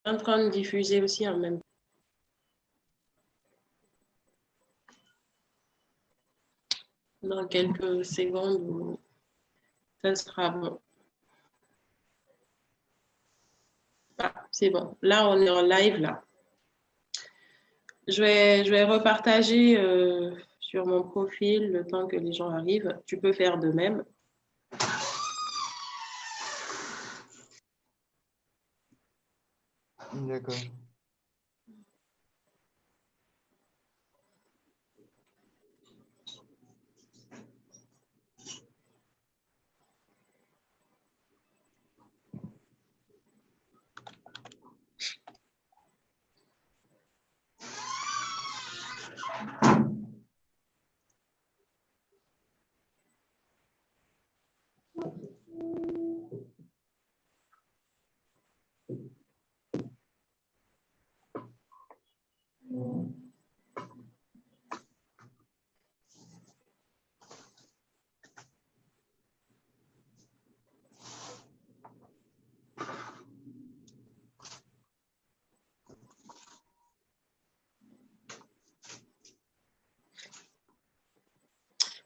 en train de diffuser aussi en même temps. Dans quelques secondes, ça sera bon. Ah, c'est bon. Là, on est en live, là. Je vais repartager sur mon profil le temps que les gens arrivent. Tu peux faire de même. D'accord.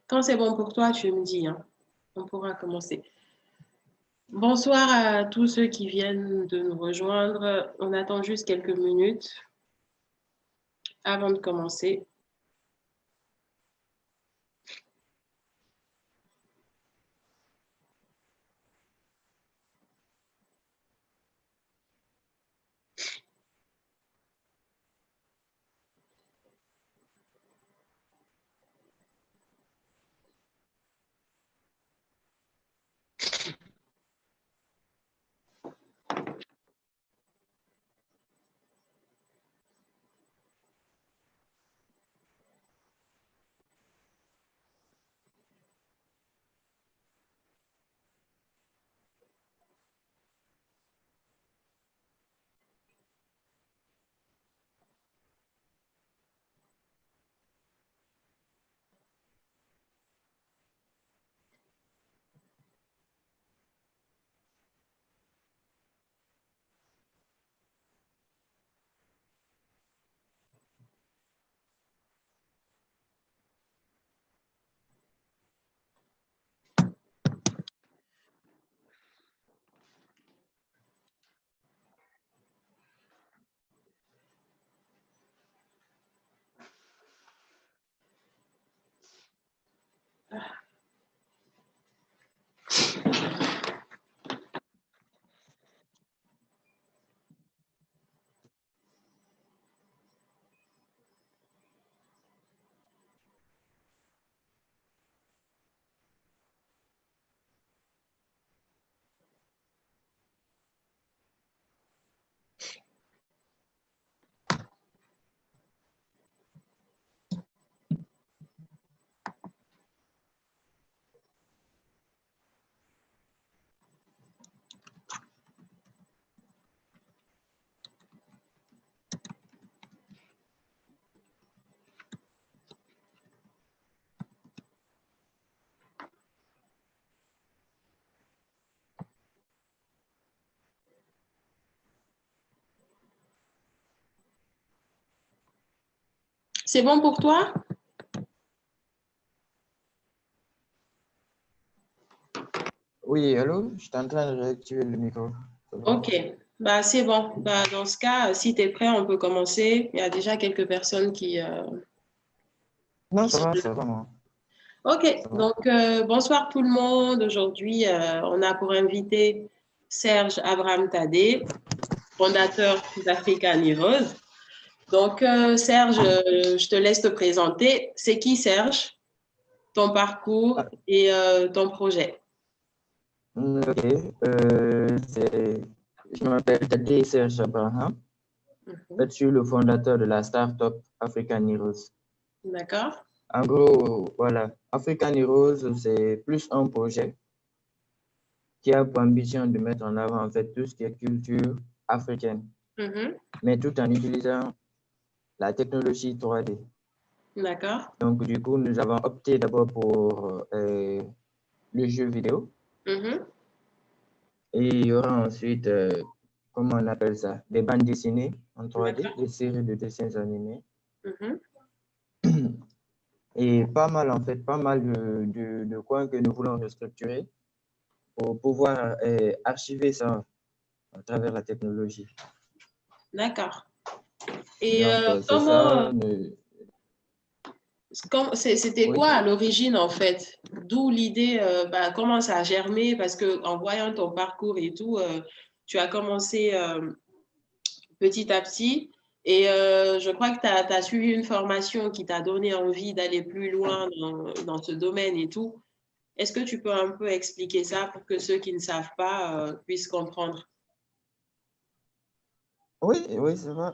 Quand c'est bon pour toi, tu me dis, hein. On pourra commencer. Bonsoir à tous ceux qui viennent de nous rejoindre. On attend juste quelques minutes avant de commencer. C'est bon pour toi? Oui, allô? Je suis en train de réactiver le micro. Ok, bah, c'est bon. Bah, dans ce cas, si tu es prêt, on peut commencer. Il y a déjà quelques personnes Non, qui ça sont va, là. ça va, moi. Ok, Ça va. donc bonsoir tout le monde. Aujourd'hui, on a pour invité Serge Abraham Tadé, fondateur d'African Heroes. Donc, Serge, je te laisse te présenter. C'est qui, Serge? Ton parcours Ah, et ton projet. ok. Je m'appelle Tadé Serge Abraham. En Mhm. fait, je suis le fondateur de la startup African Heroes. D'accord? En gros, voilà, African Heroes, c'est plus un projet qui a pour ambition de mettre en avant en fait tout ce qui est culture africaine, Mhm. mais tout en utilisant la technologie 3D. D'accord? Donc, du coup, nous avons opté d'abord pour le jeu vidéo Mhm. et il y aura ensuite comment on appelle ça, des bandes dessinées en 3D, D'accord. des séries de dessins animés. Mhm. Et pas mal, en fait, pas mal de coins que nous voulons restructurer pour pouvoir archiver ça à travers la technologie. D'accord. Et Donc, c'est comment, ça. c'était Oui. quoi à l'origine en fait? D'où l'idée, comment ça a germé? Parce que en voyant ton parcours et tout, tu as commencé petit à petit. Et je crois que tu as suivi une formation qui t'a donné envie d'aller plus loin dans ce domaine et tout. Est-ce que tu peux un peu expliquer ça pour que ceux qui ne savent pas puissent comprendre? Oui, oui, c'est vrai.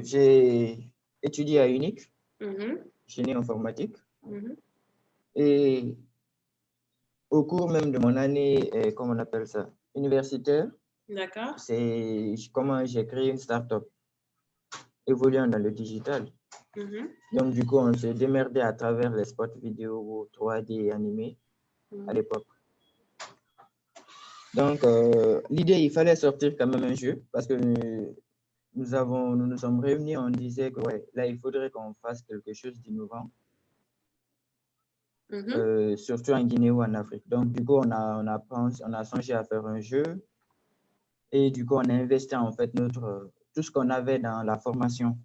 J'ai étudié à UNIC, Mhm, génie informatique. mhm. Et au cours même de mon année, comment on appelle ça, universitaire, D'accord. c'est comment j'ai créé une start-up évoluant dans le digital. Mhm, Donc, du coup, on s'est démerdé à travers les spots vidéo 3D et animés à mhm. l'époque. Donc, l'idée, il fallait sortir quand même un jeu parce que nous nous sommes réunis, on disait que ouais, là, il faudrait qu'on fasse quelque chose d'innovant, Mhm. surtout en Guinée ou en Afrique. Donc, du coup, on a songé à faire un jeu et du coup, on a investi en fait tout ce qu'on avait dans la formation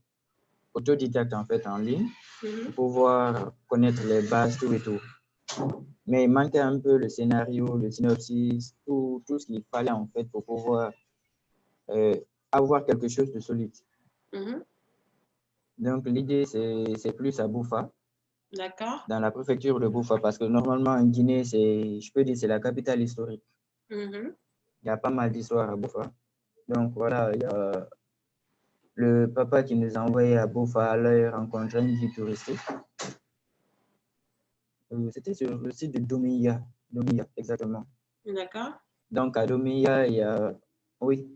autodidacte en fait en ligne Mhm. pour pouvoir connaître les bases, tout et tout. Mais il manquait un peu le scénario, le synopsis, tout ce qu'il fallait en fait pour pouvoir euh, avoir quelque chose de solide. Mhm. Donc l'idée, c'est plus à Boufa, D'accord. dans la préfecture de Boufa, parce que normalement en Guinée, je peux dire, c'est la capitale historique. Mhm. Il y a pas mal d'histoires à Boufa. Donc voilà, il y a le papa qui nous a envoyé à Boufa aller rencontrer une guide touristique. C'était sur le site de Domiya. Domiya, exactement. D'accord. Donc à Domiya, oui,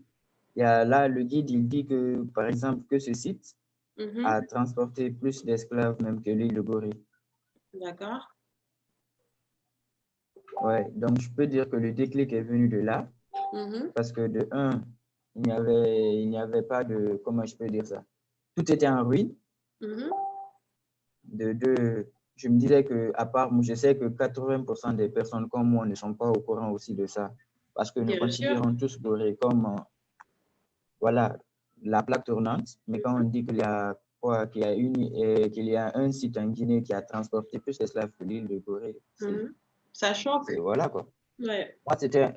il y a là, le guide, il dit que, par exemple, que ce site Mhm. a transporté plus d'esclaves même que l'île de Gorée. D'accord. Ouais, donc je peux dire que le déclic est venu de là, Mhm. parce que de un, il n'y avait pas de, comment je peux dire ça? Tout était en ruine. Mhm. De deux, je me disais que, à part moi, je sais que 80% des personnes comme moi ne sont pas au courant aussi de ça, parce que nous Bien sûr. considérons tous Gorée comme, voilà, la plaque tournante. Mais quand on dit qu'il y a quoi, qu'il y a un site en Guinée qui a transporté plus d'esclaves que l'île de Gorée, Mhm. Ça choque. voilà quoi. Ouais. Moi,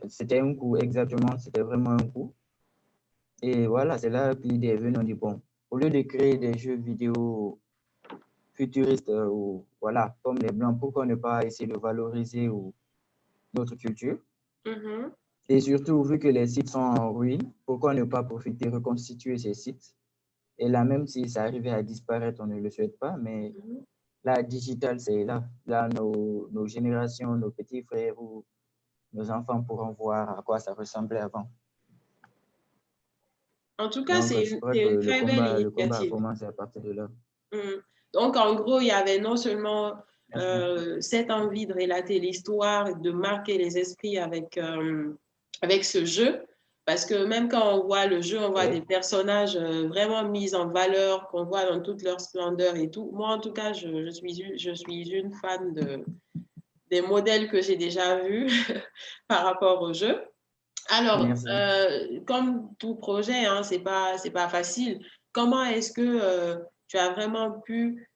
c'était un coup, exactement, c'était vraiment un coup. Et voilà, c'est là que l'idée est venue. On dit, bon, au lieu de créer des jeux vidéo futuristes, ou, voilà, comme les Blancs, pourquoi ne pas essayer de valoriser notre culture? Mhm. Et surtout, vu que les sites sont en ruine, pourquoi ne pas profiter, reconstituer ces sites? Et là, même si ça arrivait à disparaître, on ne le souhaite pas, mais Mhm. la digital, c'est là. Là, nos générations, nos petits frères ou nos enfants pourront voir à quoi ça ressemblait avant. En tout cas, Donc, je crois c'est que une très belle le combat a initiative. commencé à partir de là. Mhm. Donc, en gros, il y avait non seulement Merci. cette envie de relater l'histoire, de marquer les esprits avec ce jeu, parce que même quand on voit le jeu, on voit des Oui, personnages vraiment mis en valeur, qu'on voit dans toute leur splendeur et tout. Moi, en tout cas, je suis une fan des modèles que j'ai déjà vus par rapport au jeu. Alors, merci. comme tout projet, hein, c'est pas facile. Comment est-ce que tu as vraiment pu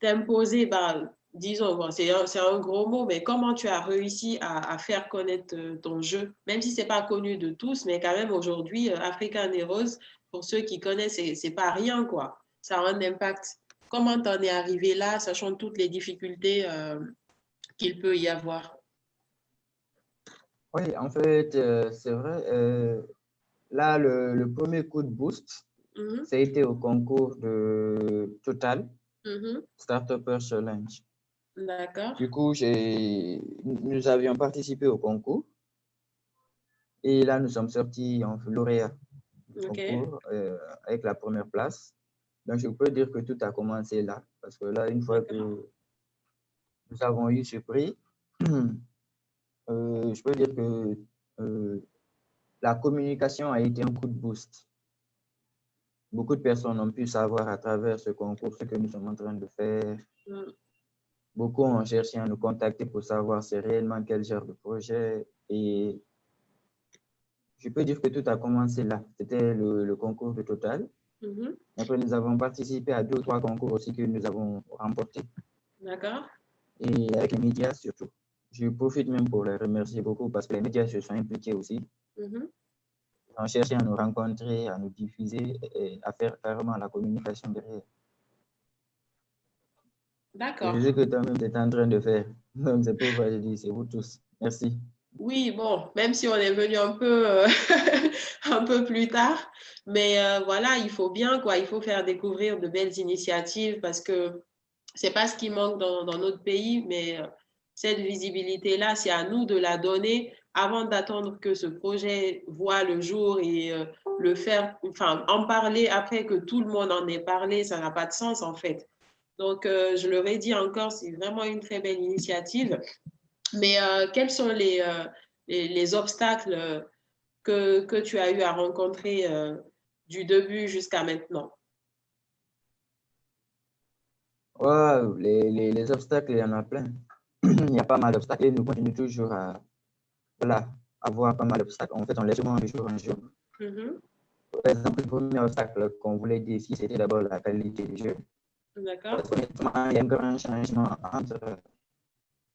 t'imposer, bah, disons, bon, c'est un gros mot, mais comment tu as réussi à faire connaître ton jeu, même si c'est pas connu de tous, mais quand même aujourd'hui, African Heroes, pour ceux qui connaissent, c'est pas rien, quoi. Ça a un impact. Comment t'en es arrivé là, sachant toutes les difficultés qu'il peut y avoir? Oui, en fait, c'est vrai. Là, le premier coup de boost, Mhm, ça a été au concours de Total mhm, Startupper Challenge. d'accord. Du coup, nous avions participé au concours et là, nous sommes sortis en lauréat du Ok. concours avec la première place. Donc, je peux dire que tout a commencé là parce que là, une fois D'accord. que nous avons eu ce prix, je peux dire que euh, la communication a été un coup de boost. Beaucoup de personnes ont pu savoir à travers ce concours ce que nous sommes en train de faire. Beaucoup ont cherché à nous contacter pour savoir c'est réellement quel genre de projet. Et je peux dire que tout a commencé là. C'était le concours de Total. Après, nous avons participé à 2 ou 3 concours aussi que nous avons remportés. D'accord. Et avec les médias surtout. Je profite même pour les remercier beaucoup parce que les médias se sont impliqués aussi. Ils ont cherché à nous rencontrer, à nous diffuser et à faire carrément la communication derrière. D'accord. C'est ce que toi-même tu es en train de faire. Donc, c'est pourquoi je dis, c'est vous tous. Merci. Oui, bon, même si on est venu un peu, un peu plus tard, mais voilà, il faut bien, quoi, il faut faire découvrir de belles initiatives parce que c'est pas ce qui manque dans notre pays, mais cette visibilité-là, c'est à nous de la donner avant d'attendre que ce projet voit le jour et le faire, enfin, en parler après que tout le monde en ait parlé, ça n'a pas de sens en fait. Donc, je le redis encore, c'est vraiment une très belle initiative. Mais quels sont les obstacles que tu as eu à rencontrer du début jusqu'à maintenant? Wow, les obstacles, il y en a plein. Il y a pas mal d'obstacles et nous continuons toujours à voilà, avoir pas mal d'obstacles. En fait, on les demande de jour en jour. Par exemple, le premier obstacle qu'on voulait dire ici, c'était d'abord la qualité du jeu. D'accord. Parce qu'honnêtement, il y a un grand changement entre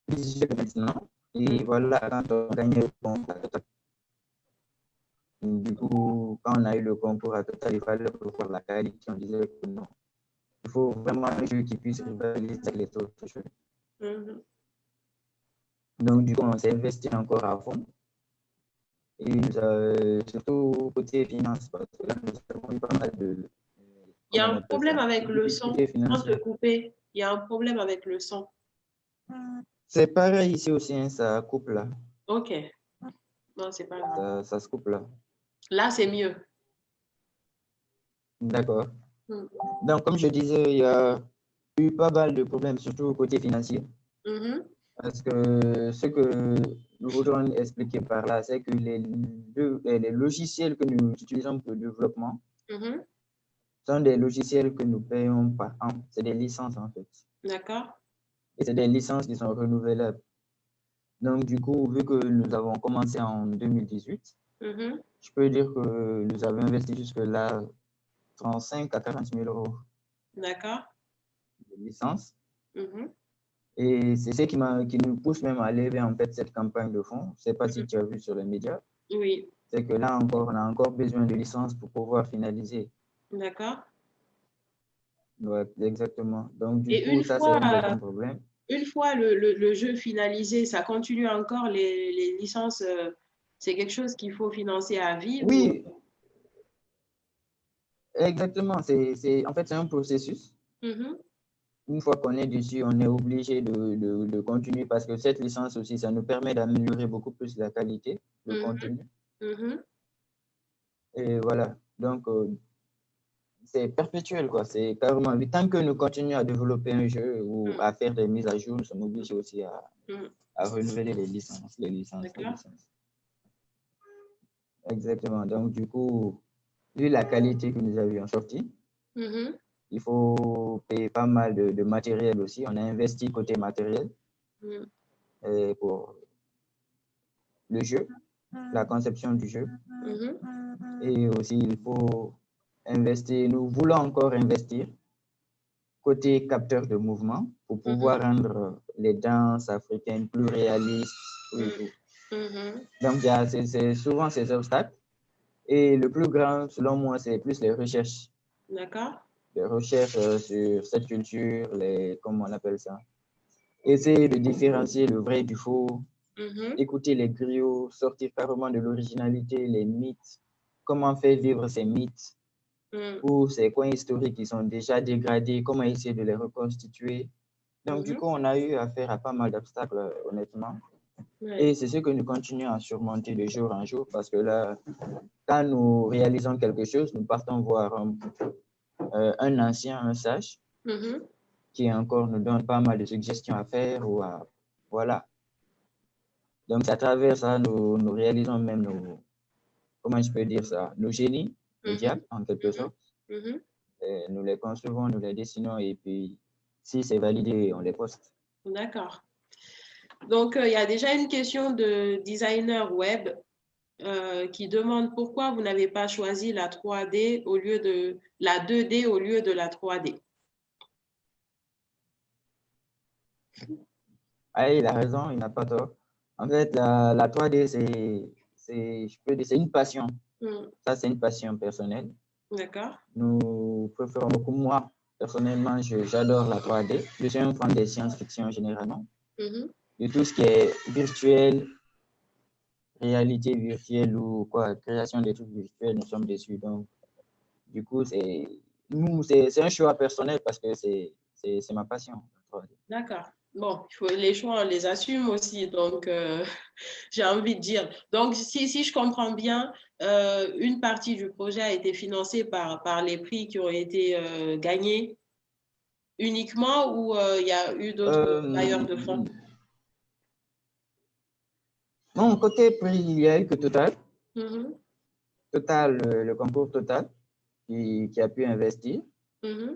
les jeux maintenant. Et voilà, quand on gagne le concours à Total. Du coup, quand on a eu le concours à Total, il fallait revoir la qualité. On disait que non. Il faut vraiment un jeu qui puisse rivaliser avec les autres jeux. Donc, du coup, on s'est investi encore à fond. Et surtout côté finance, parce que là, nous avons eu pas mal de. Il y a Comment on un appelle problème ça? avec De le son. difficultés Sans te financières. couper, il y a un problème avec le son. C'est pareil ici aussi, hein, ça coupe là. Ok. Non, c'est pas grave. Ça se coupe là. Là, c'est mieux. D'accord. Donc, comme je disais, il y a eu pas mal de problèmes, surtout côté financier. Parce que ce que nous voudrons expliquer par là, c'est que les logiciels que nous utilisons pour le développement sont des logiciels que nous payons par an. C'est des licences en fait. D'accord. Et c'est des licences qui sont renouvelables. Donc, du coup, vu que nous avons commencé en 2018, je peux dire que nous avons investi jusque-là 35 à 40 000 euros D'accord. de licence. Et c'est ce qui nous pousse même à lever en fait cette campagne de fonds. Je ne sais pas si tu as vu sur les médias. Oui. C'est que là encore, on a encore besoin de licences pour pouvoir finaliser. D'accord. Ouais, exactement. Donc, du Et coup, ça, c'est un deuxième problème. une fois le jeu finalisé, ça continue encore les licences. C'est quelque chose qu'il faut financer à vie Oui, exactement. En fait, c'est un processus. Une fois qu'on est dessus, on est obligé de continuer parce que cette licence aussi, ça nous permet d'améliorer beaucoup plus la qualité de contenu. Et voilà. Donc, c'est perpétuel, quoi. C'est carrément. Tant que nous continuons à développer un jeu ou à faire des mises à jour, nous sommes obligés aussi à renouveler les licences, les licences. Exactement. Donc, du coup, vu la qualité que nous avions sorti, il faut payer pas mal de matériel aussi. On a investi côté matériel pour le jeu, la conception du jeu. Et aussi, il faut investir. Nous voulons encore investir côté capteur de mouvement pour pouvoir rendre les danses africaines plus réalistes. Donc, c'est souvent ces obstacles. Et le plus grand, selon moi, c'est plus les recherches. D'accord. Les recherches sur cette culture, comment on appelle ça? Essayer de différencier le vrai du faux, écouter les griots, sortir carrément de l'originalité, les mythes, comment faire vivre ces mythes ou ces coins historiques qui sont déjà dégradés, comment essayer de les reconstituer. Donc, du coup, on a eu affaire à pas mal d'obstacles, honnêtement. Et c'est ce que nous continuons à surmonter de jour en jour parce que là, quand nous réalisons quelque chose, nous partons voir un ancien, un sage, qui encore nous donne pas mal de suggestions à faire ou à. Voilà. Donc, à travers ça, nous réalisons même comment je peux dire ça, nos génies, nos diables, en quelque Mhm. sorte. Mhm. Nous les concevons, nous les dessinons et puis si c'est validé, on les poste. D'accord. Donc, il y a déjà une question de designer web qui demande pourquoi vous n'avez pas choisi la 3D au lieu de la 2D au lieu de la 3D. Ah, il a raison, il n'a pas tort. En fait, la 3D, je peux dire, c'est une passion. Ça, c'est une passion personnelle. D'accord. Nous préférons beaucoup, moi, personnellement, j'adore la 3D. Je suis un fan des science-fiction généralement. De tout ce qui est virtuel, réalité virtuelle ou quoi, création des trucs virtuels, nous sommes dessus. Donc, du coup, c'est un choix personnel parce que c'est ma passion. D'accord. Bon, les choix, on les assume aussi. Donc, j'ai envie de dire. Donc, si je comprends bien, une partie du projet a été financée par les prix qui ont été gagnés uniquement ou il y a eu d'autres bailleurs de fonds? Non, côté prix, il y a eu que Total. Mhm. Total, le concours Total qui a pu investir,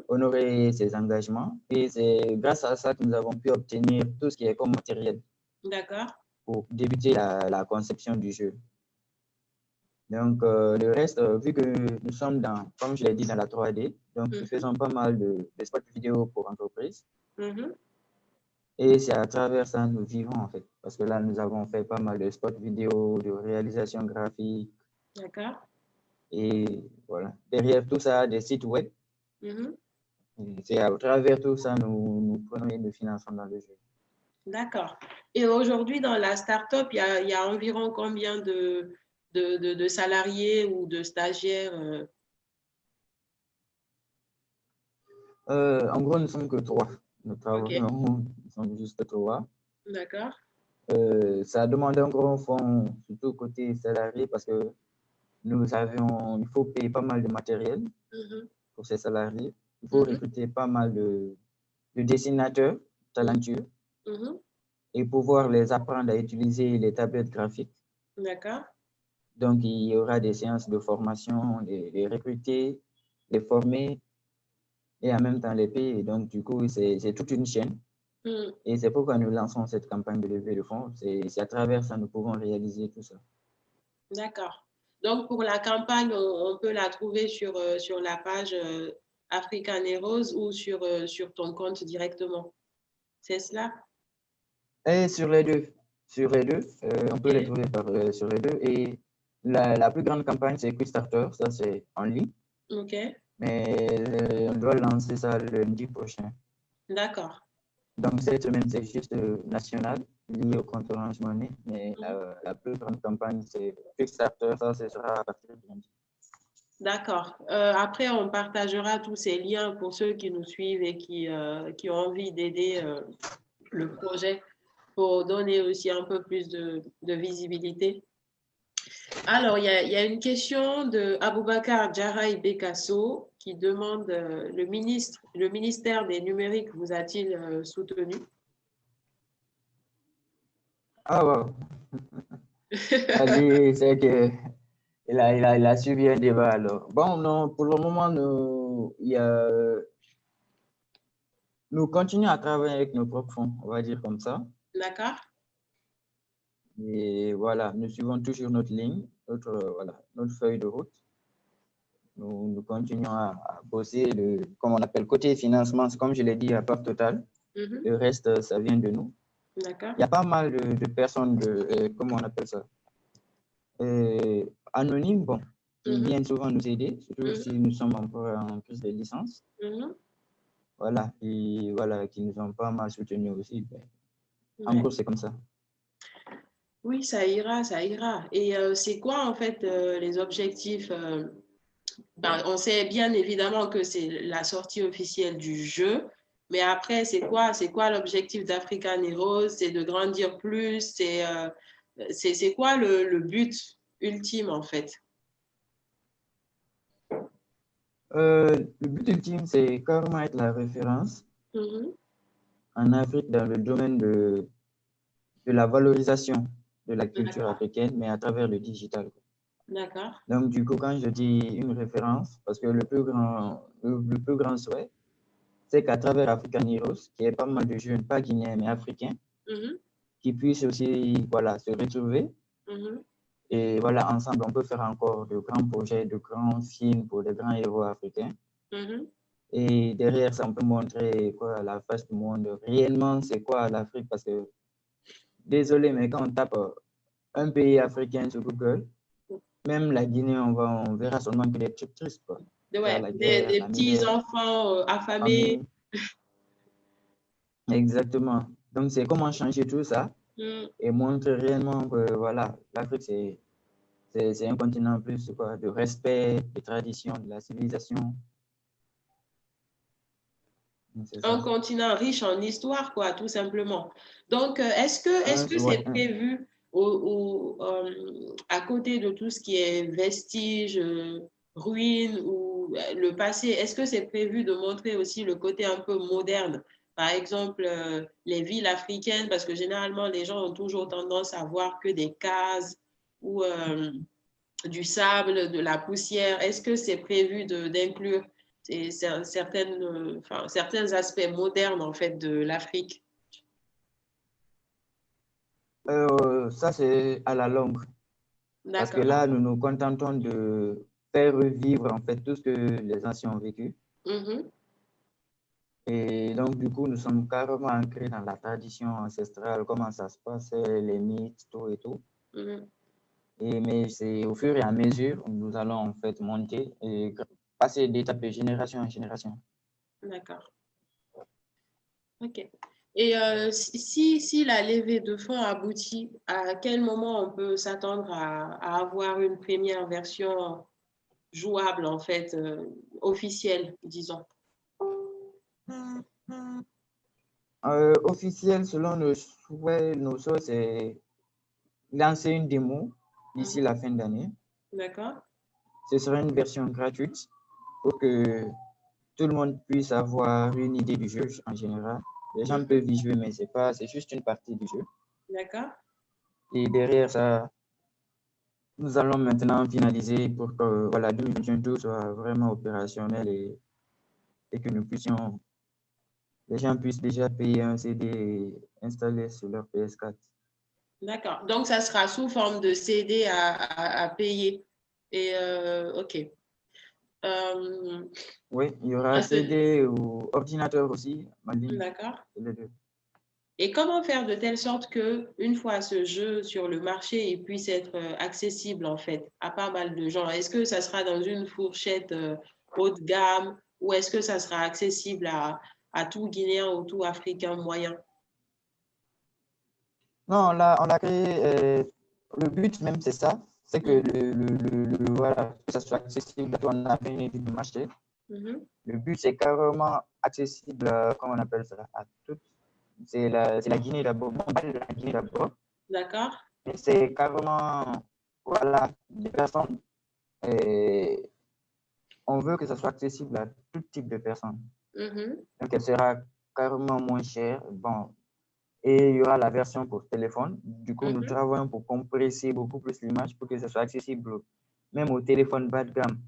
honorer ses engagements. Et c'est grâce à ça que nous avons pu obtenir tout ce qui est comme matériel D'accord. pour débuter la conception du jeu. Donc, le reste, vu que nous sommes dans, comme je l'ai dit, dans la 3D, donc nous faisons pas mal de spots vidéo pour entreprises. Et c'est à travers ça que nous vivons, en fait. Parce que là, nous avons fait pas mal de spots vidéo, de réalisation graphique. D'accord. Et voilà. Derrière tout ça, des sites web. C'est à travers tout ça, nous prenons le financement dans le jeu. D'accord. Et aujourd'hui, dans la start-up, il y a environ combien de salariés ou de stagiaires? En gros, nous ne sommes que 3. Nous travaillons, nous sommes juste 3. D'accord. Ça a demandé un gros fonds, surtout côté salarié, parce que il faut payer pas mal de matériel pour ces salariés. Il faut recruter pas mal de dessinateurs talentueux et pouvoir les apprendre à utiliser les tablettes graphiques. D'accord. Donc, il y aura des séances de formation, les recruter, les former et en même temps les payer. Donc, du coup, c'est toute une chaîne. Et c'est pourquoi nous lançons cette campagne de levée de fonds. C'est à travers ça que nous pouvons réaliser tout ça. D'accord. Donc, pour la campagne, on peut la trouver sur la page African Heroes ou sur ton compte directement. C'est cela? Et sur les deux. On peut les trouver sur les deux. Et la plus grande campagne, c'est Quickstarter. Ça, c'est en ligne. OK. Mais on doit lancer ça le lundi prochain. D'accord. Donc, cette semaine, c'est juste national, lié au compte Orange Money. Mais la plus grande campagne, c'est Kickstarter. Ça, ce sera à partir du lundi. D'accord. Après, on partagera tous ces liens pour ceux qui nous suivent et qui ont envie d'aider le projet pour donner aussi un peu plus de visibilité. Alors, il y a une question de Aboubacar Djaraï Bekasso qui demande le ministère des Numériques vous a-t-il soutenu? Ah, wow. Lui, c'est que il a suivi un débat alors. Bon, non, pour le moment, nous continuons à travailler avec nos propres fonds, on va dire comme ça. D'accord. Et voilà, nous suivons toujours notre ligne, notre feuille de route. Nous continuons à bosser, comme on appelle, côté financement, comme je l'ai dit, à part Total. Le reste, ça vient de nous. D'accord. Il y a pas mal de personnes, comment on appelle ça, anonymes, bon, qui viennent souvent nous aider, surtout si nous sommes encore en crise de licence. Voilà, et voilà, qui nous ont pas mal soutenus aussi. En gros, c'est comme ça. Oui, ça ira, ça ira. Et c'est quoi en fait les objectifs on sait bien évidemment que c'est la sortie officielle du jeu, mais après, c'est quoi l'objectif d'African Heroes? C'est de grandir plus, c'est quoi le but ultime en fait? Le but ultime, c'est carrément être la référence en Afrique dans le domaine de la valorisation de la culture africaine, mais à travers le digital. D'accord. Donc, du coup, quand je dis une référence, parce que le plus grand souhait, c'est qu'à travers African Heroes, qui est pas mal de jeunes, pas guinéens, mais africains, Mhm, qui puissent aussi voilà, se retrouver. mhm, Et voilà, ensemble, on peut faire encore de grands projets, de grands films pour les grands héros africains. mhm. Et derrière ça, on peut montrer quoi, la face du monde. Réellement, c'est quoi l'Afrique? Parce que, désolé, mais quand on tape un pays africain sur Google, même la Guinée, on verra seulement que des trucs tristes, quoi. Il y a Ouais, la guerre, des la petits misère, enfants la affamés. famine. Exactement. Donc, c'est comment changer tout ça Mm. et montrer réellement que voilà, l'Afrique, c'est un continent plus quoi, de respect, des traditions, de la civilisation. C'est Un ça. continent riche en histoire, quoi, tout simplement. Donc, est-ce que Ouais, c'est prévu à côté de tout ce qui est vestiges, ruines ou le passé, est-ce que c'est prévu de montrer aussi le côté un peu moderne? Par exemple, les villes africaines, parce que généralement, les gens ont toujours tendance à voir que des cases ou du sable, de la poussière. Est-ce que c'est prévu d'inclure certains aspects modernes en fait de l'Afrique? ça, c'est à la longue. Parce que D'accord. là, nous nous contentons de faire revivre en fait tout ce que les anciens ont vécu. Mhm, Et donc, du coup, nous sommes carrément ancrés dans la tradition ancestrale, comment ça se passe, les mythes, tout et tout. mhm. Mais c'est au fur et à mesure où nous allons en fait monter et passer d'étape de génération en génération. D'accord. OK. Et si la levée de fonds aboutit, à quel moment on peut s'attendre à avoir une première version jouable, en fait, officielle, disons? Officiel, selon nos souhaits, c'est lancer une démo d'ici Mhm. la fin d'année. D'accord? Ce sera une version gratuite pour que tout le monde puisse avoir une idée du jeu en général. Les gens Mhm. peuvent y jouer, mais c'est juste une partie du jeu. D'accord? Et derrière ça, nous allons maintenant finaliser pour que voilà, 2022 soit vraiment opérationnel et que nous puissions, les gens puissent déjà payer un CD et installer sur leur PS4. D'accord. Donc, ça sera sous forme de CD à payer. Et OK. Euh, Oui, il y aura à ce- CD ou ordinateur aussi en ligne. D'accord. Les deux. Et comment faire de telle sorte que, une fois ce jeu sur le marché, il puisse être accessible en fait à pas mal de gens? Est-ce que ça sera dans une fourchette haut de gamme ou est-ce que ça sera accessible à tout Guinéen ou tout Africain moyen? Non, on a créé, le but même, c'est ça, c'est que Mhm, voilà, que ça soit accessible. On a fait une étude de marché. mhm. Le but, c'est carrément accessible, comment on appelle ça, à toutes. C'est la Guinée d'abord. Bon, on parle de la Guinée d'abord, D'accord? mais c'est carrément, voilà, des personnes. Et on veut que ça soit accessible à tout type de personnes. Mhm, Donc, elle sera carrément moins chère. Bon, et il y aura la version pour téléphone. Du coup, nous mhm. travaillons pour compresser beaucoup plus l'image pour que ça soit accessible même au téléphone bas de gamme.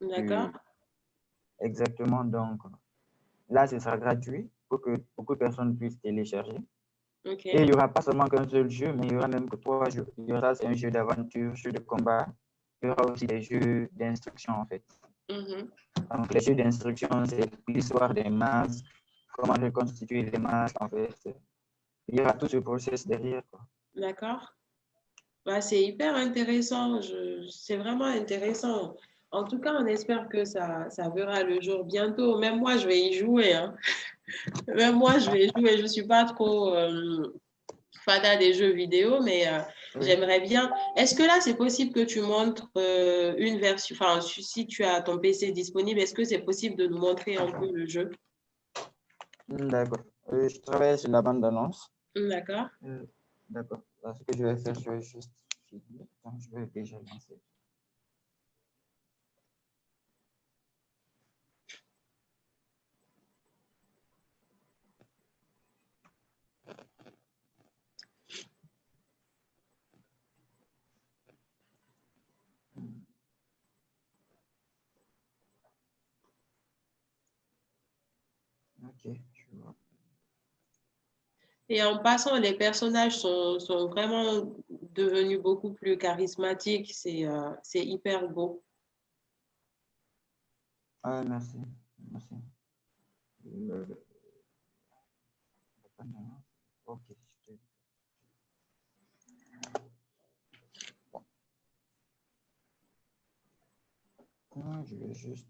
D'accord? Euh, Exactement. Donc, là, ce sera gratuit pour que beaucoup de personnes puissent télécharger. Et il OK. n'y aura pas seulement qu'un seul jeu, mais il y aura même que 3 jeux. Il y aura un jeu d'aventure, jeu de combat. Il y aura aussi des jeux d'instruction, en fait. Mhm. Donc, les jeux d'instruction, c'est l'histoire des masques, comment reconstituer les masques, en fait. Il y aura tout ce process derrière, quoi. D'accord. Bah, c'est hyper intéressant. C'est vraiment intéressant. En tout cas, on espère que ça verra le jour bientôt. Même moi, je vais y jouer, hein. Même moi, je vais y jouer. Je ne suis pas trop fada des jeux vidéo, mais Oui. j'aimerais bien. Est-ce que là, c'est possible que tu montres une version, enfin, si tu as ton PC disponible, est-ce que c'est possible de nous montrer un peu le jeu? D'accord. Je travaille sur la bande-annonce. D'accord. Euh, d'accord. Là, ce que je vais faire, je vais juste filmer. Attends, je vais déjà lancer. Ok, je vois. Et en passant, les personnages sont vraiment devenus beaucoup plus charismatiques. C'est hyper beau. Ah, merci. Merci. Ok, bon. Je vais juste.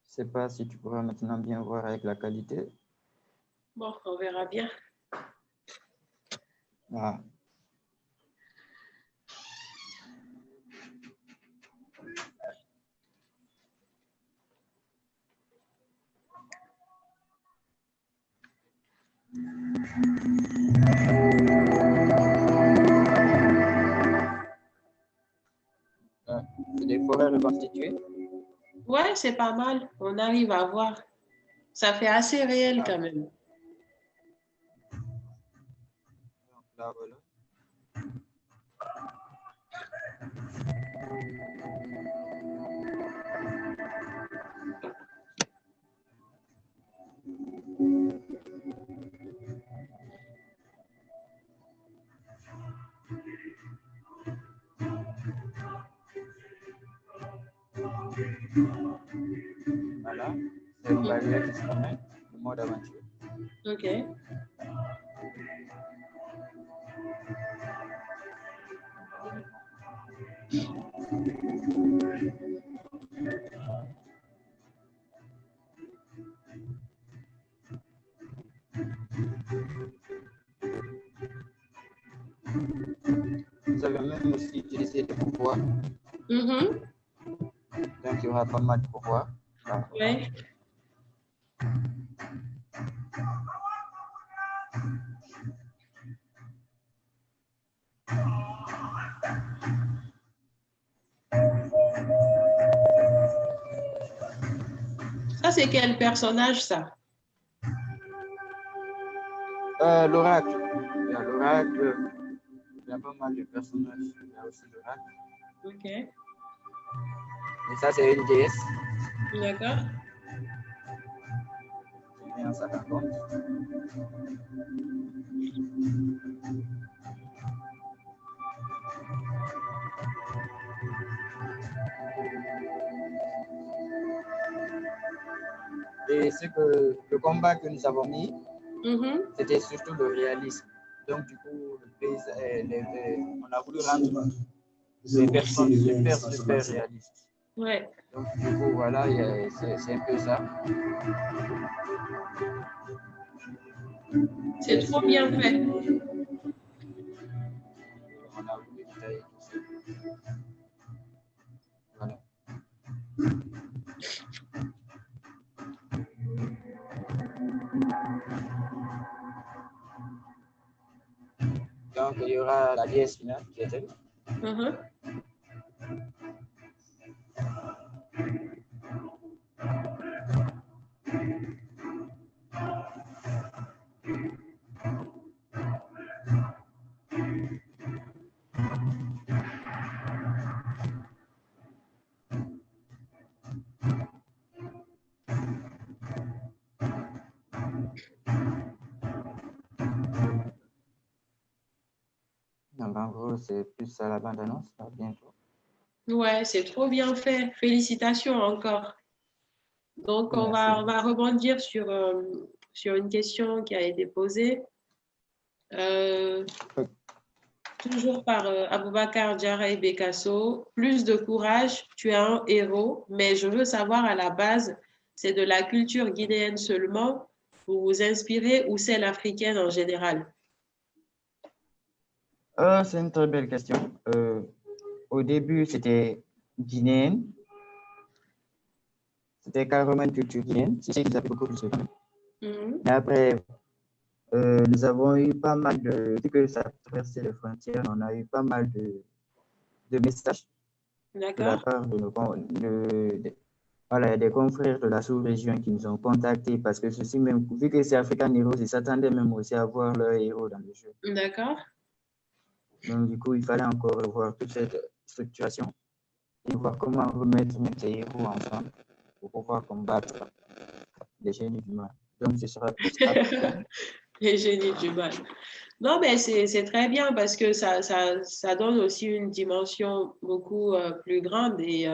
Je sais pas si tu pourras maintenant bien voir avec la qualité. Bon, on verra bien. Ah. C'est des forêts reconstituées. Ouais, c'est pas mal. On arrive à voir. Ça fait assez réel quand même. Donc là, voilà. Voilà, c'est une barrière qui se promène, le mode aventure. Ok. Vous avez même aussi utilisé des pouvoirs, Mhm. donc il y aura pas mal de pouvoirs. Voilà. Ouais. Ça, c'est quel personnage, ça? L'oracle. Il y a l'oracle, il y a pas mal de personnages. Il y a aussi l'oracle. Ok. Et ça, c'est une déesse. D'accord. C'est bien ça par contre. Et c'est que le combat que nous avons mis, Mhm. c'était surtout le réalisme. Donc, du coup, on a voulu rendre les personnes super réalistes. Ouais. Donc, du coup, voilà, c'est un peu ça. C'est trop bien fait. On a voulu détailler tout ça. Voilà. Donc, il y aura la déesse finale qui est elle. Mhm. Donc, en gros, c'est plus ça la bande-annonce. À bientôt. Ouais, c'est trop bien fait. Félicitations encore. Donc, on Merci. va rebondir sur une question qui a été posée. Toujours par Aboubacar Diarra Bekasso. Plus de courage, tu es un héros, mais je veux savoir à la base, c'est de la culture guinéenne seulement, vous vous inspirez ou celle africaine en général? C'est une très belle question. Au début, c'était guinéenne. C'était carrément une culture guinéenne. C'est ce qu'ils avaient beaucoup plus de temps. Mhm. Mais après, nous avons eu pas mal de, vu que ça a traversé les frontières, on a eu pas mal de messages de la D'accord? part de nos voilà, il y a des confrères de la sous-région qui nous ont contactés parce que ceci même, vu que c'est African Heroes, ils s'attendaient même aussi à voir leurs héros dans le jeu. D'accord? Donc, du coup, il fallait encore revoir toute cette structuration et voir comment remettre ces héros ensemble pour pouvoir combattre les génies du mal. Donc, ce sera plus africain. Les génies du mal. Non, mais c'est très bien parce que ça donne aussi une dimension beaucoup plus grande. Et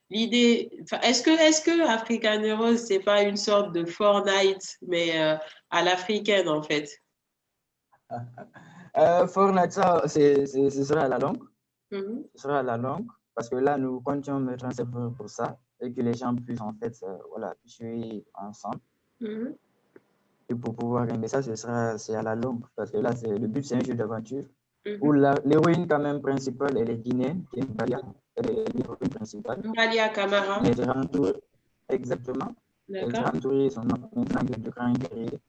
l'idée, est-ce que African Heroes, c'est pas une sorte de Fortnite, mais à l'africaine, en fait? Fortnite, ça, ce sera à la longue. Mhm. Ce sera à la longue parce que là, nous comptons mettre un serveur pour ça et que les gens puissent en fait voilà, jouer ensemble. Mhm. Et pour pouvoir gagner ça, c'est à la longue parce que là, le but, c'est un jeu d'aventure où Mhm. l'héroïne quand même principale, elle est guinéenne, qui est Mbalia, elle est l'héroïne principale. Mbalia Camara. Elle sera entourée, exactement, elle sera D'accord. entourée son maintenant de grands guerriers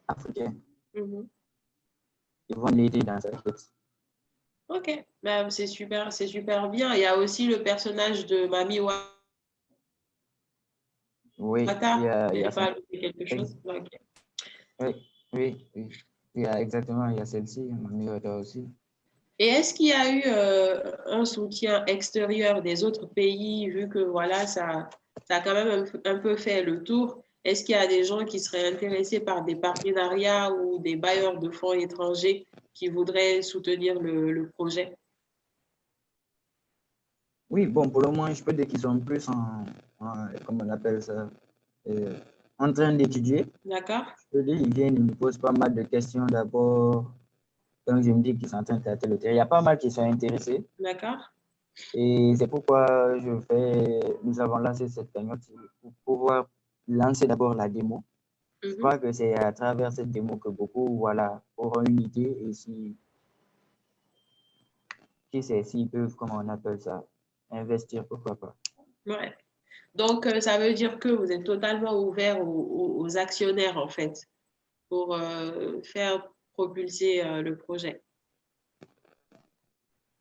africains. Mhm. Ils vont l'aider dans sa quête. Ok, ben, c'est super bien. Il y a aussi le personnage de Mami Oui, Wata. il y J'ai a pas son... loupé quelque ex- chose. Ok. Oui, oui, oui. Il y a exactement, il y a celle-ci, Mami Wata aussi. Et est-ce qu'il y a eu un soutien extérieur des autres pays, vu que voilà, ça a quand même un peu fait le tour? Est-ce qu'il y a des gens qui seraient intéressés par des partenariats ou des bailleurs de fonds étrangers qui voudraient soutenir le projet? Oui, bon, pour le moment, je peux dire qu'ils sont plus comment on appelle ça, euh, en train d'étudier. D'accord? Je peux dire, ils viennent, ils me posent pas mal de questions d'abord. Donc, je me dis qu'ils sont en train de tâter le terrain. Il y a pas mal qui sont intéressés. D'accord? Et c'est pourquoi nous avons lancé cette période pour pouvoir lancer d'abord la démo. Je Mhm. crois que c'est à travers cette démo que beaucoup, voilà, auront une idée et si, qui sait, s'ils peuvent, comment on appelle ça, investir, pourquoi pas. Ouais. Donc, ça veut dire que vous êtes totalement ouvert aux actionnaires, en fait, pour faire propulser le projet.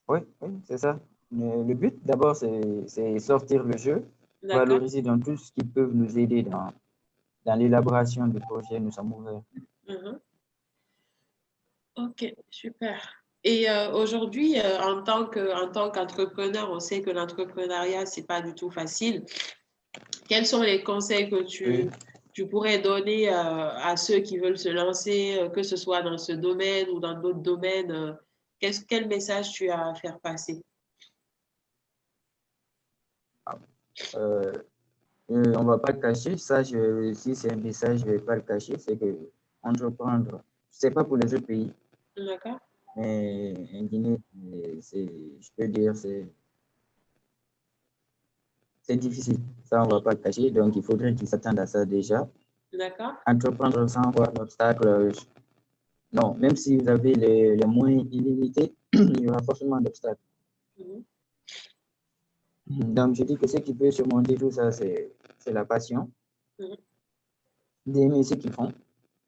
Oui, oui, c'est ça. Le but, d'abord, c'est sortir le jeu, D'accord? valoriser dans tout ce qui peut nous aider dans l'élaboration du projet. Nous sommes ouverts. Mhm. Ok, super. Et aujourd'hui, en tant qu'entrepreneur, on sait que l'entrepreneuriat, c'est pas du tout facile. Quels sont les conseils que Oui. tu pourrais donner à ceux qui veulent se lancer, que ce soit dans ce domaine ou dans d'autres domaines? Quel message tu as à faire passer? Euh, on ne va pas le cacher. Ça, si c'est un message, je ne vais pas le cacher. C'est que entreprendre, c'est pas pour les autres pays, D'accord? mais en Guinée, je peux dire, c'est difficile. Ça, on ne va pas le cacher. Donc, il faudrait qu'ils s'attendent à ça déjà. D'accord? Entreprendre sans voir d'obstacle, non, même si vous avez les moyens illimités, il y aura forcément d'obstacles. Mhm. Donc, je dis que ce qui peut surmonter tout ça, c'est la passion, Mhm. d'aimer ce qu'ils font.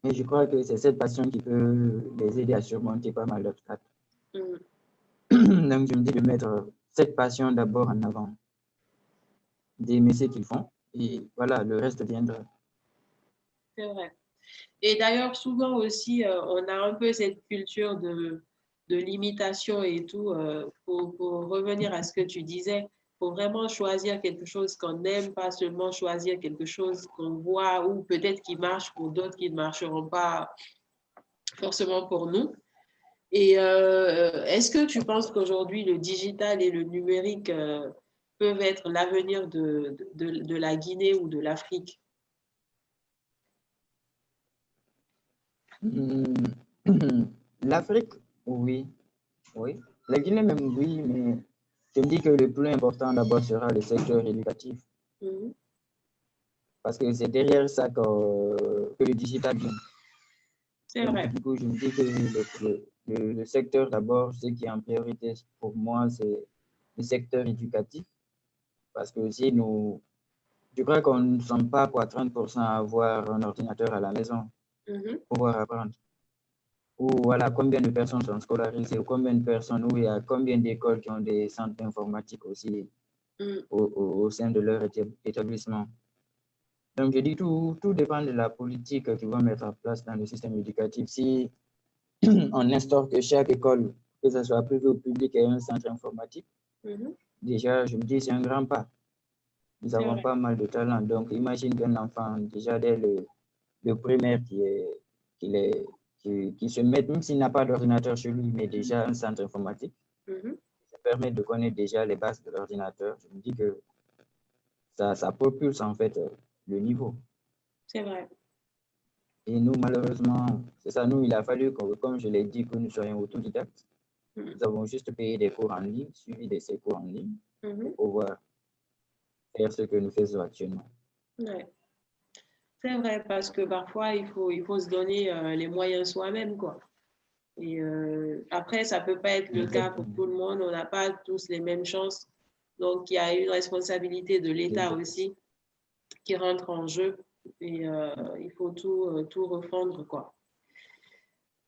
Et je crois que c'est cette passion qui peut les aider à surmonter pas mal d'obstacles. Mhm. Donc, je me dis de mettre cette passion d'abord en avant, d'aimer ce qu'ils font. Et voilà, le reste viendra. C'est vrai. Et d'ailleurs, souvent aussi, on a un peu cette culture de l'imitation et tout. Pour revenir à ce que tu disais, faut vraiment choisir quelque chose qu'on aime, pas seulement choisir quelque chose qu'on voit ou peut-être qui marche pour d'autres qui ne marcheront pas forcément pour nous. Et est-ce que tu penses qu'aujourd'hui, le digital et le numérique peuvent être l'avenir de la Guinée ou de l'Afrique? L'Afrique, oui, oui. La Guinée même, oui, mais je me dis que le plus important d'abord sera le secteur éducatif. Mhm. Parce que c'est derrière ça que le digital vient. C'est Donc, vrai. du coup, je me dis que le secteur d'abord, ce qui est en priorité pour moi, c'est le secteur éducatif. Parce que si je crois qu'on ne sommes pas pour 30% à avoir un ordinateur à la maison Mhm. pour pouvoir apprendre. Ou voilà, combien de personnes sont scolarisées, ou combien de personnes, ou il y a combien d'écoles qui ont des centres informatiques aussi Mhm. au sein de leur établissement. Donc, je dis tout dépend de la politique qu'ils vont mettre en place dans le système éducatif. Si on instaure que chaque école, que ce soit privée ou publique, ait un centre informatique, Déjà, je me dis, c'est un grand pas. Nous C'est avons vrai. pas mal de talent. Donc, imagine qu'un enfant, déjà dès le primaire, qui se met, même s'il n'a pas d'ordinateur chez lui, mais déjà un centre informatique, ça permet de connaître déjà les bases de l'ordinateur. Je me dis que ça propulse en fait le niveau. C'est vrai. Et nous, malheureusement, c'est ça, nous, il a fallu, comme je l'ai dit, que nous soyons autodidactes. Nous avons juste payé des cours en ligne, suivi de ces cours en ligne, pour pouvoir faire ce que nous faisons actuellement. Ouais. C'est vrai, parce que parfois, il faut se donner les moyens soi-même, quoi. Et après, ça peut pas être le cas pour Exactement. tout le monde. On n'a pas tous les mêmes chances. Donc, il y a une responsabilité de l'État aussi qui rentre en jeu. Et il faut tout refondre, quoi.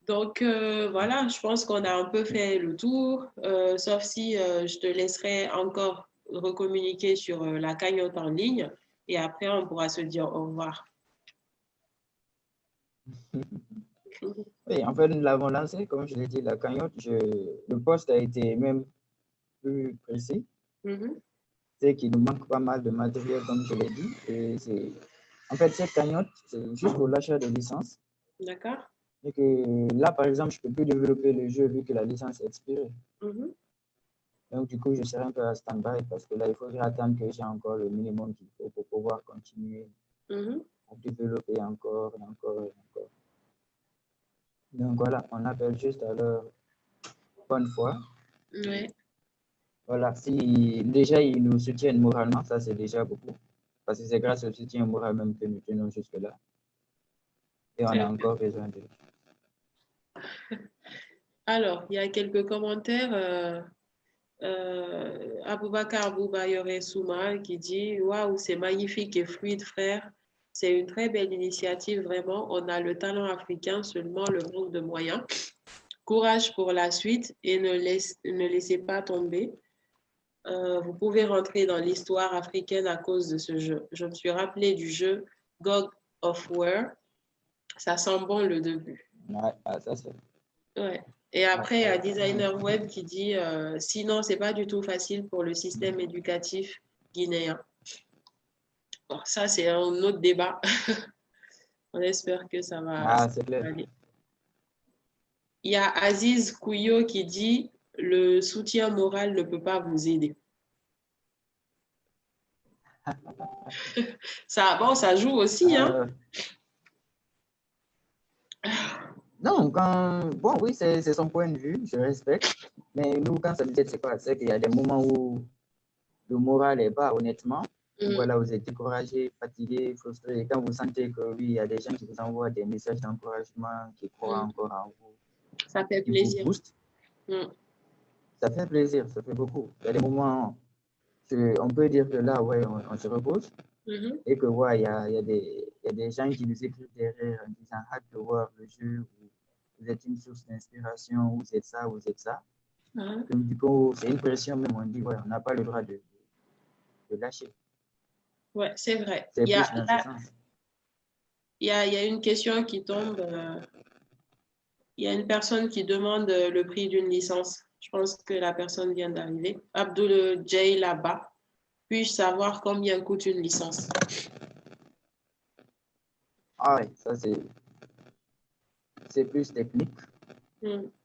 Donc, voilà, je pense qu'on a un peu fait le tour, sauf si je te laisserai encore recommuniquer sur la cagnotte en ligne et après, on pourra se dire au revoir. Oui, en fait, nous l'avons lancé, comme je l'ai dit, la cagnotte. Le poste a été même plus précis. C'est qu'il nous manque pas mal de matériel, comme je l'ai dit. Et en fait, cette cagnotte, c'est juste pour l'achat de licence. D'accord. Et que là, par exemple, je ne peux plus développer le jeu vu que la licence est expirée. Donc, du coup, je serai un peu à stand-by parce que là, il faudrait attendre que j'ai encore le minimum qu'il faut pour pouvoir continuer à développer encore et encore et encore. Donc, voilà, on appelle juste à leur bonne foi. Oui. Voilà, si déjà ils nous soutiennent moralement, ça c'est déjà beaucoup. Parce que c'est grâce au soutien moral même que nous tenons jusque-là. Et on a encore besoin de. Alors, il y a quelques commentaires. Aboubakar Boubayore Souma qui dit waouh, c'est magnifique et fluide, frère. C'est une très belle initiative, vraiment. On a le talent africain, seulement le manque de moyens. Courage pour la suite et ne laissez pas tomber. Vous pouvez rentrer dans l'histoire africaine à cause de ce jeu. Je me suis rappelé du jeu God of War. Ça sent bon le début. Ouais, ça c'est. Ouais. Et après, il y a un designer web qui dit sinon, c'est pas du tout facile pour le système éducatif guinéen. Bon, ça, c'est un autre débat. On espère que ça va C'est clair. aller. Il y a Aziz Kouyo qui dit le soutien moral ne peut pas vous aider. Ça, bon, ça joue aussi, hein? Non, bon, oui, c'est son point de vue, je respecte. Mais nous, quand ça nous aide, c'est quoi? C'est qu'il y a des moments où le moral est bas, honnêtement. Voilà, vous êtes découragé, fatigué, frustré. Et quand vous sentez que oui, il y a des gens qui vous envoient des messages d'encouragement, qui croient encore en vous, ça fait qui plaisir. vous boostent, ça fait plaisir, ça fait beaucoup. Il y a des moments, on peut dire que là, ouais, on se repose. Et que ouais, il y a des gens qui nous écrivent derrière en disant hâte de voir le jeu, vous êtes une source d'inspiration, vous êtes ça, vous êtes ça. Donc, du coup, c'est une pression, même on dit, ouais, on n'a pas le droit de lâcher. Ouais, c'est vrai. C'est plus dans ce sens. Il y a une question qui tombe. Il y a une personne qui demande le prix d'une licence. Je pense que la personne vient d'arriver. Abdul J. là-bas. Puis-je savoir combien coûte une licence? Ah ouais, ça c'est plus technique.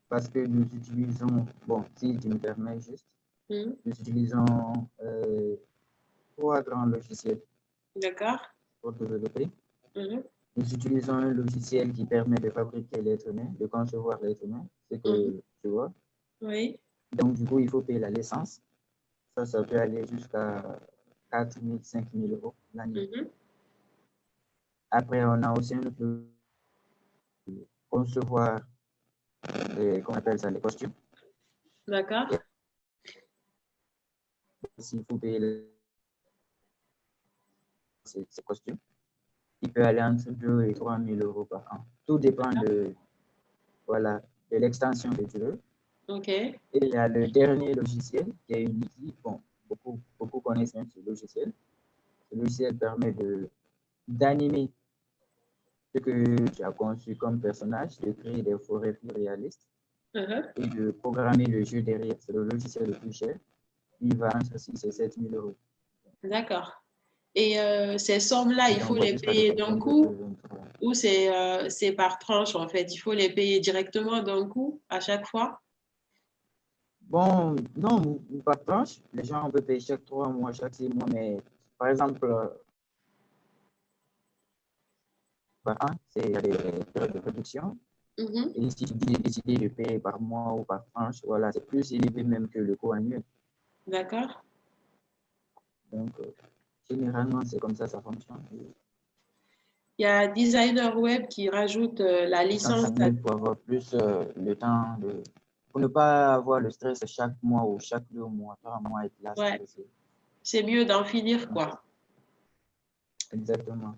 Parce que nous utilisons, bon, si tu me permets juste, nous utilisons 3 grands logiciels. D'accord. Pour développer. Nous utilisons un logiciel qui permet de fabriquer l'être humain, de concevoir l'être humain, c'est que tu vois. Oui. Donc, du coup, il faut payer la licence. Ça peut aller jusqu'à 4 000, 5 000 euros l'année. Après, on a aussi un autre concevoir, qu'on appelle ça les costumes. D'accord. S'il faut payer ces costumes, il peut aller entre 2 et 3 000 euros par an. Tout dépend de l'extension que tu veux. OK. Et il y a le dernier logiciel qui est Unity. Bon, beaucoup connaissent même ce logiciel. Ce logiciel permet d'animer ce que tu as conçu comme personnage, de créer des forêts plus réalistes et de programmer le jeu derrière. C'est le logiciel le plus cher. il va entre 6 et 7 000 euros. D'accord. Et ces sommes-là, il Et on faut voit les jusqu'à payer dépasser d'un un peu coup le 23. ou c'est par tranche en fait? Il faut les payer directement d'un coup à chaque fois? Bon, non, pas de tranche. Les gens peuvent payer chaque 3 mois, chaque 6 mois, mais par exemple, par an, il y a des périodes de réduction. Mhm. Et si tu décides de payer par mois ou par tranche, voilà, c'est plus élevé même que le coût annuel. D'accord. Donc, généralement, c'est comme ça fonctionne. Il y a Designer Web qui rajoute la Et ça licence. s'annule pour avoir plus le temps de... Pour ne pas avoir le stress chaque mois ou chaque 2 mois, 3 mois, être là Ouais, stressé. c'est mieux d'en finir Donc, quoi. exactement.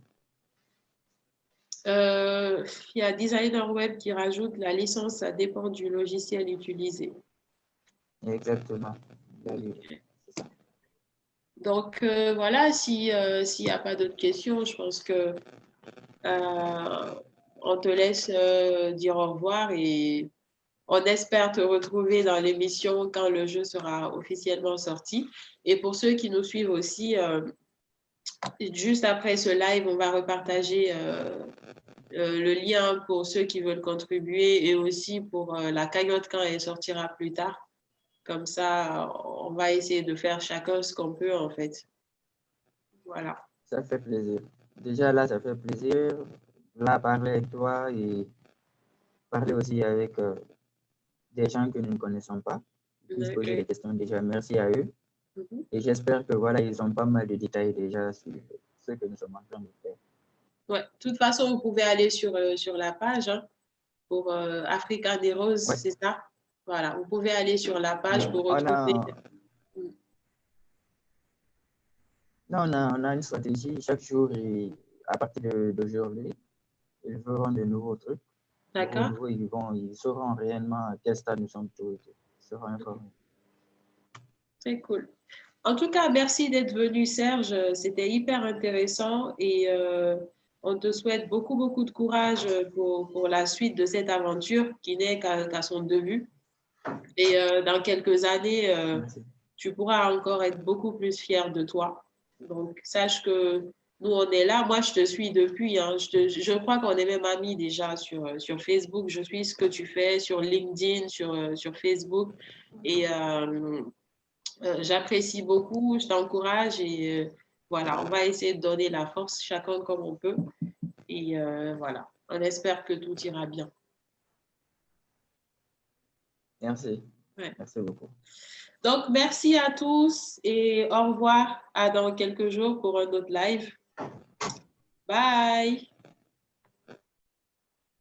Il y a Designer Web qui rajoute la licence, ça dépend du logiciel utilisé. Exactement. C'est ça. Donc voilà, si, s'il n'y a pas d'autres questions, je pense que on te laisse dire au revoir et on espère te retrouver dans l'émission quand le jeu sera officiellement sorti. Et pour ceux qui nous suivent aussi, juste après ce live, on va repartager le lien pour ceux qui veulent contribuer et aussi pour la cagnotte quand elle sortira plus tard. Comme ça, on va essayer de faire chacun ce qu'on peut en fait. Voilà. Ça fait plaisir. Déjà là, ça fait plaisir. Là, parler avec toi et parler aussi avec des gens que nous ne connaissons pas. Ils puissent poser Okay. des questions déjà. Merci à eux. Mhm. Et j'espère que voilà, ils ont pas mal de détails déjà sur ce que nous sommes en train de faire. Ouais. De toute façon, vous pouvez aller sur la page hein, pour Africa des Roses, Ouais. c'est ça? Voilà. Vous pouvez aller sur la page pour On retrouver. a, non, on a une stratégie. Chaque jour, et à partir d'aujourd'hui, ils verront de nouveaux trucs. D'accord? Ils sauront réellement à quel stade nous sommes tous. Ils seront informés. Très cool. En tout cas, merci d'être venu, Serge. C'était hyper intéressant et on te souhaite beaucoup, beaucoup de courage pour la suite de cette aventure qui n'est qu'à son début. Et dans quelques années, Merci. tu pourras encore être beaucoup plus fier de toi. Donc, sache que nous, on est là. Moi, je te suis depuis. Hein. Je crois qu'on est même amis déjà sur Facebook. Je suis ce que tu fais sur LinkedIn, sur Facebook. Et j'apprécie beaucoup, je t'encourage et voilà, on va essayer de donner la force chacun comme on peut. Et voilà, on espère que tout ira bien. Merci. Ouais. Merci beaucoup. Donc, merci à tous et au revoir à dans quelques jours pour un autre live. Bye!